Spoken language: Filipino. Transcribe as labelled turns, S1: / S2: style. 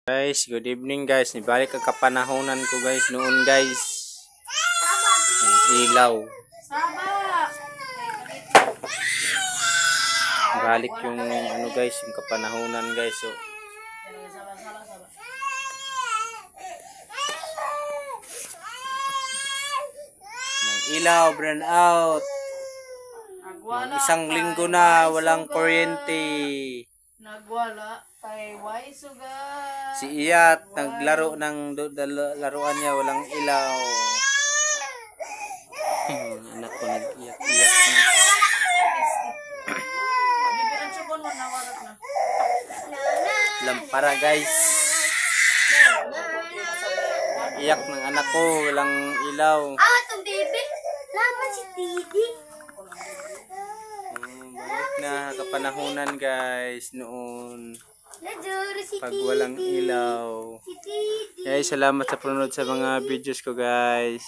S1: Guys, good evening guys. Nibalik ang kapanahonan ko guys noon guys. Ang ilaw. Balik yung ano guys, yung kapanahonan guys. So, ng ilaw, brand out. Ng isang linggo na walang kuryente.
S2: Nagwala kay Wai Suga.
S1: Si Iyat naglaro ng laruan niya, walang ilaw. Anak ko nag-iyak-iyak na.
S2: Bibiran siya ko na warat na.
S1: Lampara guys. Iyak ng anak ko, walang ilaw.
S3: Itong baby. Laman si Didi.
S1: Balik na kapanahonan guys noon.
S3: Naduro si
S1: Pag
S3: Didi.
S1: walang ilaw.
S3: Si Didi.
S1: Guys, salamat sa panonood sa mga videos ko guys.